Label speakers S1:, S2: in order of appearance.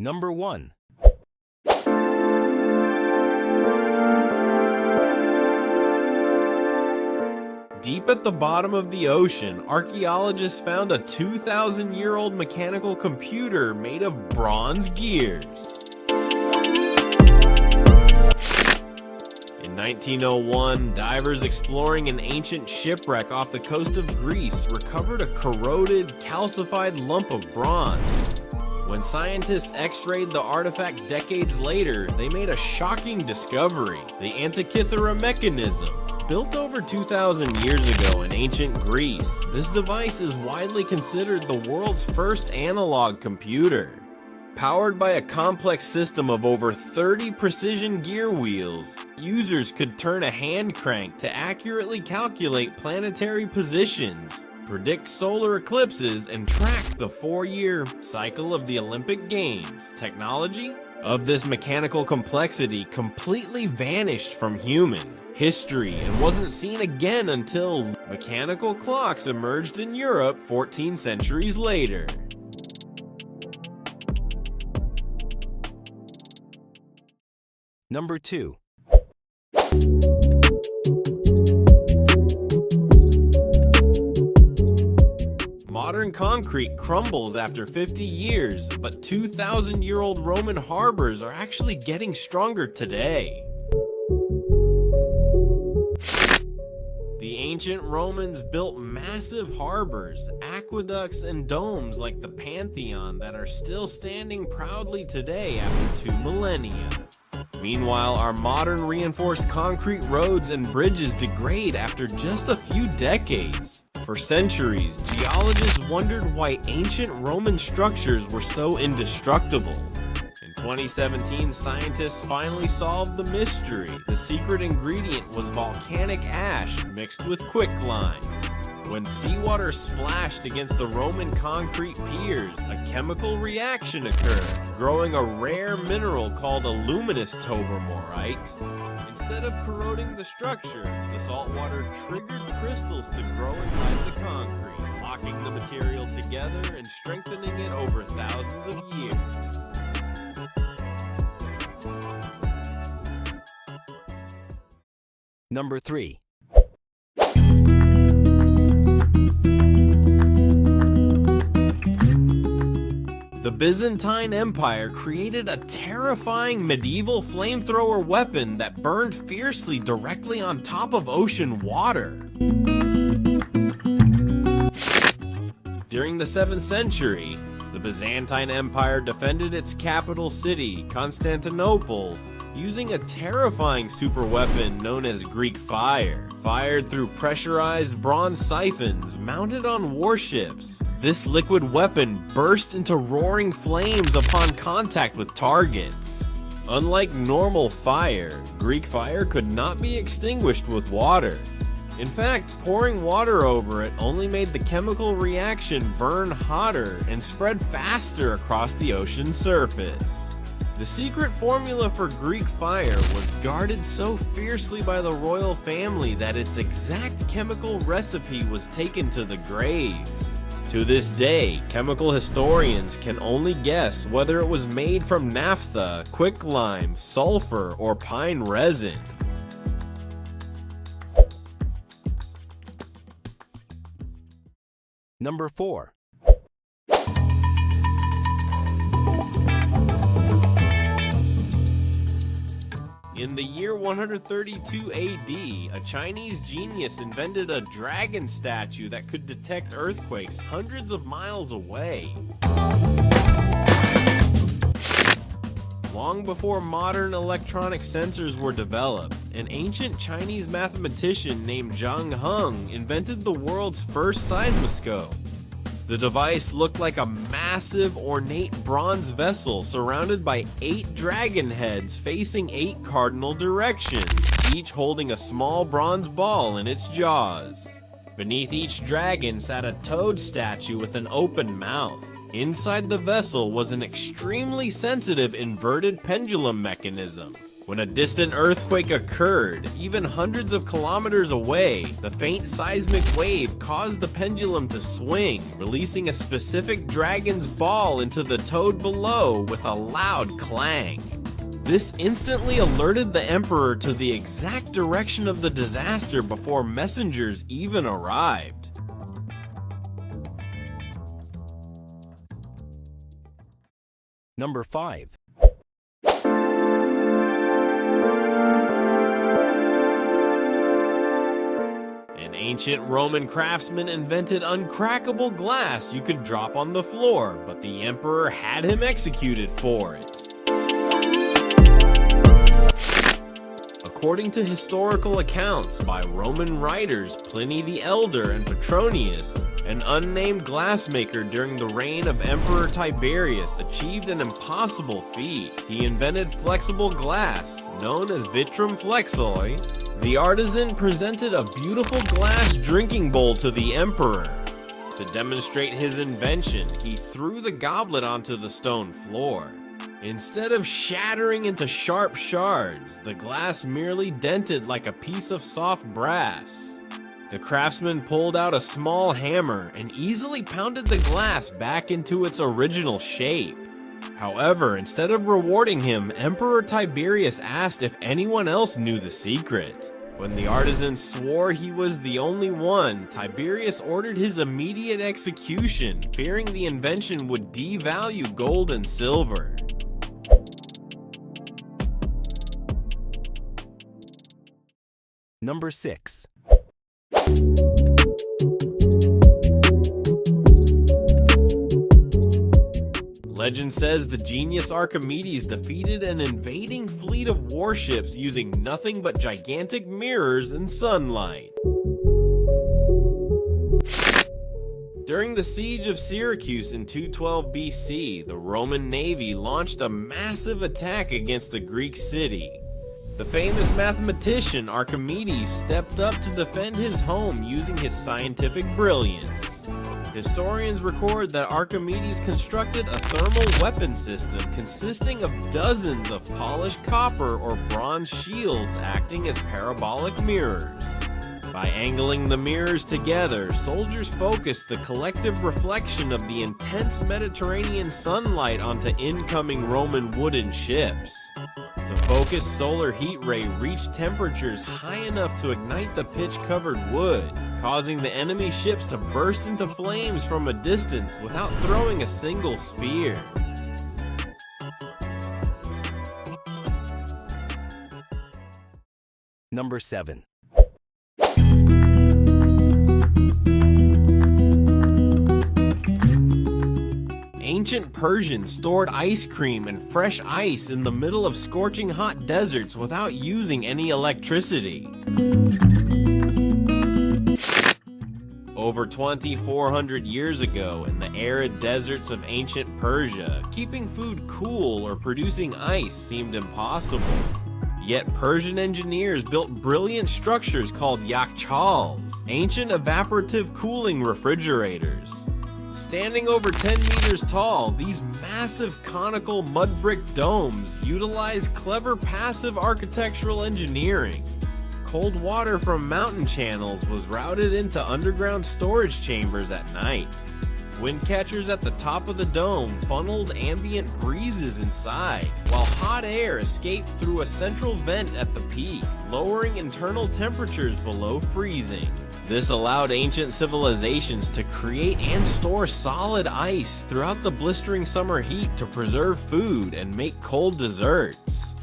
S1: Number 1.
S2: Deep at the bottom of the ocean, archaeologists found a 2,000-year-old mechanical computer made of bronze gears. In 1901, divers exploring an ancient shipwreck off the coast of Greece recovered a corroded, calcified lump of bronze. When scientists x-rayed the artifact decades later, they made a shocking discovery: the Antikythera Mechanism. Built over 2,000 years ago in ancient Greece, this device is widely considered the world's first analog computer. Powered by a complex system of over 30 precision gear wheels, users could turn a hand crank to accurately calculate planetary positions, predict solar eclipses, and track the 4-year cycle of the Olympic Games. Technology of this mechanical complexity completely vanished from human history and wasn't seen again until mechanical clocks emerged in Europe 14 centuries later.
S1: Number 2.
S2: Modern concrete crumbles after 50 years, but 2,000-year-old Roman harbors are actually getting stronger today. The ancient Romans built massive harbors, aqueducts, and domes like the Pantheon that are still standing proudly today after 2 millennia. Meanwhile, our modern reinforced concrete roads and bridges degrade after just a few decades. For centuries, geologists wondered why ancient Roman structures were so indestructible. In 2017, scientists finally solved the mystery. The secret ingredient was volcanic ash mixed with quicklime. When seawater splashed against the Roman concrete piers, a chemical reaction occurred, growing a rare mineral called aluminous tobermorite. Instead of corroding the structure, the salt water triggered crystals to grow inside the concrete, locking the material together and strengthening it over thousands of years.
S1: Number 3.
S2: The Byzantine Empire created a terrifying medieval flamethrower weapon that burned fiercely directly on top of ocean water. During the 7th century, the Byzantine Empire defended its capital city, Constantinople, using a terrifying superweapon known as Greek fire, fired through pressurized bronze siphons mounted on warships. This liquid weapon burst into roaring flames upon contact with targets. Unlike normal fire, Greek fire could not be extinguished with water. In fact, pouring water over it only made the chemical reaction burn hotter and spread faster across the ocean's surface. The secret formula for Greek fire was guarded so fiercely by the royal family that its exact chemical recipe was taken to the grave. To this day, chemical historians can only guess whether it was made from naphtha, quicklime, sulfur, or pine resin.
S1: Number 4.
S2: In the year 132 AD, a Chinese genius invented a dragon statue that could detect earthquakes hundreds of miles away. Long before modern electronic sensors were developed, an ancient Chinese mathematician named Zhang invented the world's first seismoscope. The device looked like a massive, ornate bronze vessel surrounded by 8 dragon heads facing 8 cardinal directions, each holding a small bronze ball in its jaws. Beneath each dragon sat a toad statue with an open mouth. Inside the vessel was an extremely sensitive inverted pendulum mechanism. When a distant earthquake occurred, even hundreds of kilometers away, the faint seismic wave caused the pendulum to swing, releasing a specific dragon's ball into the toad below with a loud clang. This instantly alerted the emperor to the exact direction of the disaster before messengers even arrived.
S1: Number 5.
S2: An ancient Roman craftsman invented uncrackable glass you could drop on the floor, but the emperor had him executed for it. According to historical accounts by Roman writers Pliny the Elder and Petronius, an unnamed glassmaker during the reign of Emperor Tiberius achieved an impossible feat. He invented flexible glass, known as vitrum flexoi. The artisan presented a beautiful glass drinking bowl to the emperor. To demonstrate his invention, he threw the goblet onto the stone floor. Instead of shattering into sharp shards, the glass merely dented like a piece of soft brass. The craftsman pulled out a small hammer and easily pounded the glass back into its original shape. However, instead of rewarding him, Emperor Tiberius asked if anyone else knew the secret. When the artisan swore he was the only one, Tiberius ordered his immediate execution, fearing the invention would devalue gold and silver.
S1: Number 6.
S2: Legend says the genius Archimedes defeated an invading fleet of warships using nothing but gigantic mirrors and sunlight. During the siege of Syracuse in 212 BC, the Roman navy launched a massive attack against the Greek city. The famous mathematician Archimedes stepped up to defend his home using his scientific brilliance. Historians record that Archimedes constructed a thermal weapon system consisting of dozens of polished copper or bronze shields acting as parabolic mirrors. By angling the mirrors together, soldiers focused the collective reflection of the intense Mediterranean sunlight onto incoming Roman wooden ships. The focused solar heat ray reached temperatures high enough to ignite the pitch-covered wood, causing the enemy ships to burst into flames from a distance without throwing a single spear.
S1: Number 7.
S2: Ancient Persians stored ice cream and fresh ice in the middle of scorching hot deserts without using any electricity. Over 2,400 years ago, in the arid deserts of ancient Persia, keeping food cool or producing ice seemed impossible. Yet Persian engineers built brilliant structures called Yakhchals, ancient evaporative cooling refrigerators. Standing over 10 meters tall, these massive conical mud brick domes utilize clever passive architectural engineering. Cold water from mountain channels was routed into underground storage chambers at night. Wind catchers at the top of the dome funneled ambient breezes inside, while hot air escaped through a central vent at the peak, lowering internal temperatures below freezing. This allowed ancient civilizations to create and store solid ice throughout the blistering summer heat to preserve food and make cold desserts.